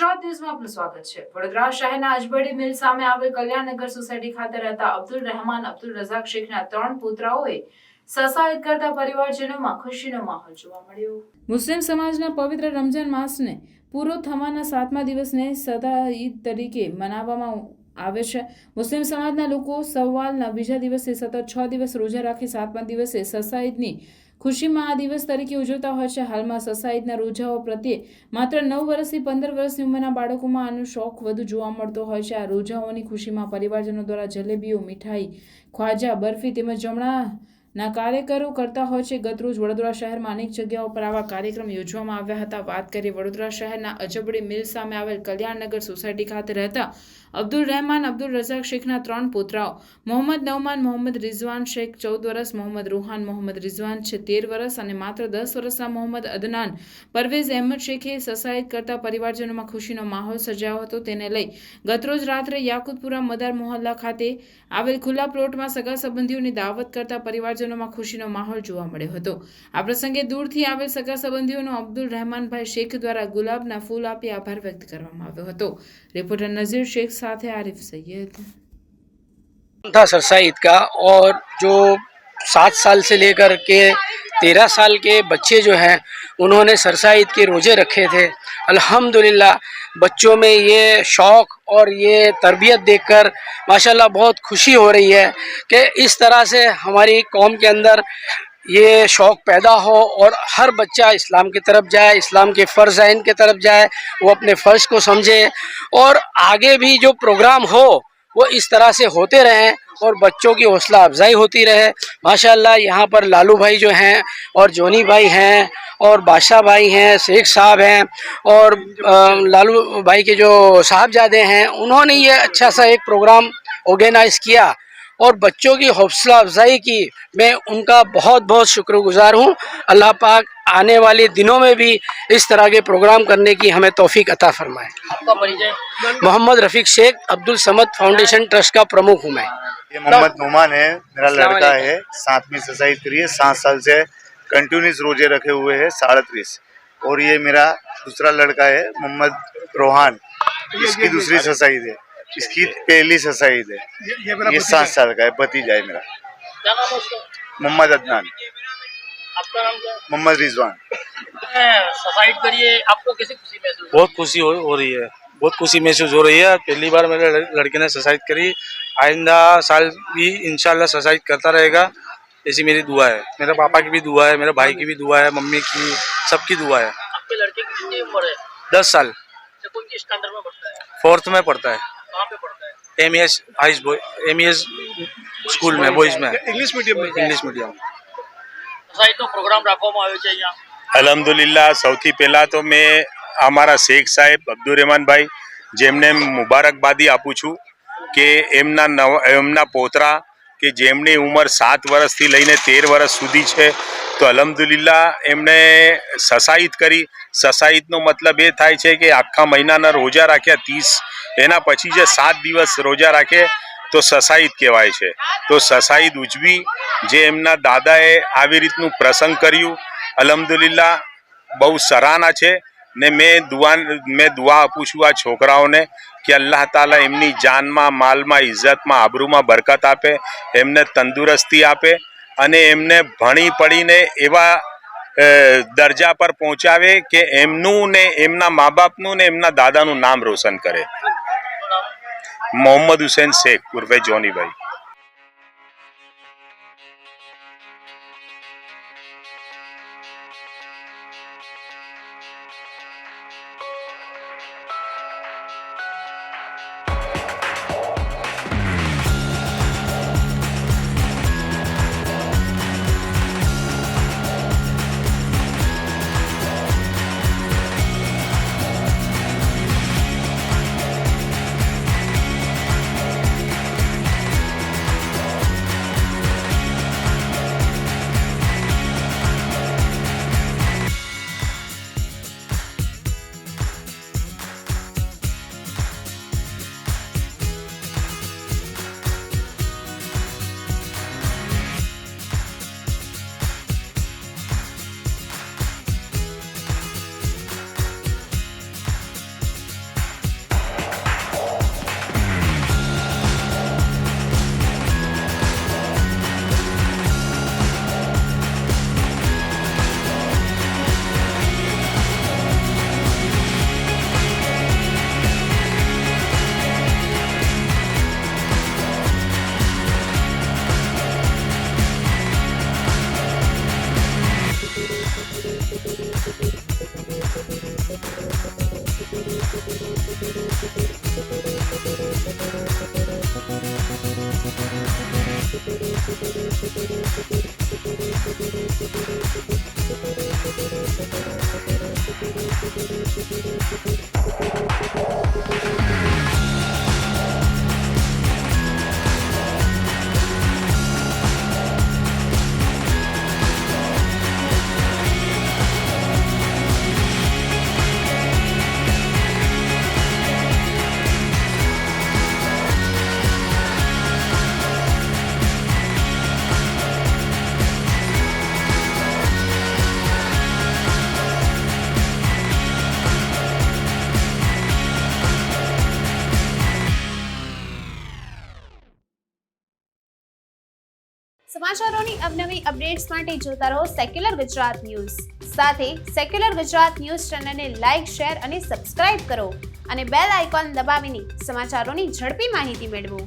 ગુજરાત ન્યૂઝમાં આપનું સ્વાગત છે। વડોદરા શહેરના અજબડી મિલ સામે આવેલ કલ્યાણનગર સોસાયટી ખાતે રહેતા અબ્દુલ રહેમાન અબ્દુલ રઝાક શેખના 3 પુત્રાઓએ સસાયત કરતા પરિવારજનોમાં ખુશીનો માહોલ જોવા મળ્યો। મુસ્લિમ સમાજના પવિત્ર રમઝાન માસને પૂરો થવાના 7મા દિવસને સદા ઈદ તરીકે મનાવવામાં આવે છે। મુસ્લિમ સમાજના લોકો સવાલના બીજા દિવસે સતત 6 દિવસ રોજા રાખી 7મા દિવસે સસાઈદની ખુશીમાં આ દિવસ તરીકે ઉજવતા હોય છે। હાલમાં સસાઈદના રોજાઓ પ્રત્યે માત્ર 9 વર્ષથી 15 વર્ષની ઉંમરના બાળકોમાં આનો શોખ વધુ જોવા મળતો હોય છે। આ રોજાઓની ખુશીમાં પરિવારજનો દ્વારા જલેબીઓ, મીઠાઈ, ખ્વાજા, બરફી તેમજ જમણાના કાર્યક્રમો કરતા હોય છે। ગતરોજ વડોદરા શહેરમાં અનેક જગ્યાઓ પર આવા કાર્યક્રમ યોજવામાં આવ્યા હતા। વાત કરીએ વડોદરા શહેરના અજબડી મિલ સામે આવેલ કલ્યાણનગર સોસાયટી ખાતે રહેતા અબ્દુલ રહેમાન અબ્દુલ રઝાક શેખના 3 પુત્રાઓ મોહમ્મદ નૌમાન મોહમ્મદ રિઝવાન શેખ 14 વર્ષ, મોહમ્મદ રૂહાન મોહમ્મદ રિઝવાન છે 13 વર્ષ અને માત્ર 10 વર્ષના મોહમ્મદ અદનાન પરવેઝ અહેમદ શેખે સસાયત કરતા પરિવારજનોમાં ખુશીનો માહોલ સર્જાયો હતો। તેને લઈ ગતરોજ રાત્રે યાકુતપુરા મદાર મોહલ્લા ખાતે આવેલ ખુલ્લા પ્લોટમાં સગા સંબંધીઓની દાવત કરતા પરિવારજનોમાં ખુશીનો માહોલ જોવા મળ્યો હતો। આ પ્રસંગે દૂરથી આવેલ સગા સંબંધીઓનો અબ્દુલ રહેમાનભાઈ શેખ દ્વારા ગુલાબના ફૂલ આપી આભાર વ્યક્ત કરવામાં આવ્યો હતો। रिपोर्टर नजीर शेख साथ है आरिफ सैयद। था सरसाईद का और जो 7 साल से लेकर के 13 साल के बच्चे जो हैं उन्होंने सरसाईद के रोज़े रखे थे। अल्हम्दुलिल्लाह बच्चों में ये शौक़ और ये तरबियत देखकर माशाल्लाह बहुत खुशी हो रही है कि इस तरह से हमारी कौम के अंदर ये शौक़ पैदा हो और हर बच्चा इस्लाम की तरफ जाए, इस्लाम के फ़र्ज़ हैं इनके तरफ जाए, वो अपने फ़र्ज़ को समझे और आगे भी जो प्रोग्राम हो वो इस तरह से होते रहें और बच्चों की हौसला अफजाई होती रहे। माशाल्लाह यहाँ पर लालू भाई जो हैं और जोनी भाई हैं और बादशाह भाई हैं, शेख साहब हैं और लालू भाई के जो साहबजादे हैं उन्होंने ये अच्छा सा एक प्रोग्राम ऑर्गेनाइज़ किया और बच्चों की हौसला अफजाई की। मैं उनका बहुत बहुत शुक्रगुजार हूँ। अल्लाह पाक आने वाले दिनों में भी इस तरह के प्रोग्राम करने की हमें तौफीक अता फरमाए। आपका परिचय? मोहम्मद रफ़ीक शेख, अब्दुल समद फाउंडेशन ट्रस्ट का प्रमुख हूँ मैं। ये मोहम्मद नौमान है, मेरा लड़का है। 7वीं ससाईद करी है, 7 साल से कंटिन्यूस रोजे रखे हुए हैं 37। और ये मेरा दूसरा लड़का है मोहम्मद रोहान, इसकी दूसरी ससाईद है, इसकी पहली ससाईद है। ये 7 साल का है, भतीजा है मेरा। क्या नाम है उसका? मोहम्मद अदनान। आपका नाम क्या है? मोहम्मद रिजवान। ससाइड करिए, आपको कैसी खुशी महसूस? बहुत खुशी हो रही है, बहुत खुशी महसूस हो रही है। पहली बार मेरे लड़के ने ससाइद करी, आइंदा साल भी इंशाल्लाह ससाइद करता रहेगा, ऐसी मेरी दुआ है। मेरे पापा की भी दुआ है, मेरे भाई की भी दुआ है, मम्मी की, सबकी दुआ है। आपके लड़के की कितनी उम्र है? 10 साल, कौन सी स्टैंडर्ड में पढ़ता है? 4th में पढ़ता है। कहाँ पे पढ़ता है? MES स्कूल में, बॉयज में, इंग्लिश मीडियम में। English medium. સસાઈડ નો પ્રોગ્રામ રાખવામાં આવ્યો છે અહીંયા। અલ્હમ્દુલિલ્લાહ સૌથી પહેલાં તો મેં અમારા શેખ સાહેબ અબ્દુલ રહેમાનભાઈ જેમને મુબારકબાદી આપું છું કે એમના પોતરા કે જેમની ઉંમર 7 વર્ષથી લઈને 13 વર્ષ સુધી છે તો અલ્હમ્દુલિલ્લાહ એમણે સસાઈદ કરી। સસાઈદનો મતલબ એ થાય છે કે આખા મહિનાના રોજા રાખ્યા 30, એના પછી જે 7 દિવસ રોજા રાખે તો સસાઈદ કહેવાય છે। તો સસાઈદ ઉજવી જે એમના દાદાએ આવી રીતનું પ્રસંગ કર્યું, અલ્હમ્દુલિલ્લાહ બહુ સરાહના છે ને મેં દુઆ આપું છું આ છોકરાઓને કે અલ્લાહ તાલા એમની જાનમાં, માલમાં, ઇજ્જતમાં, આબરૂમાં બરકત આપે, એમને તંદુરસ્તી આપે અને એમને ભણી પડીને એવા દરજા પર પહોંચાવે કે એમનું ને એમના મા બાપનું ને એમના દાદાનું નામ રોશન કરે। मोहम्मद हुसैन शेख उर्फे जोनी भाई। સમાચારોની અવનવી અપડેટ્સ માટે જોતા રહો સેક્યુલર ગુજરાત ન્યૂઝ. સાથે સેક્યુલર ગુજરાત ન્યૂઝ ચેનલને લાઇક, શેર અને સબસ્ક્રાઇબ કરો અને બેલ આઇકોન દબાવીને સમાચારોની ઝડપી માહિતી મેળવો.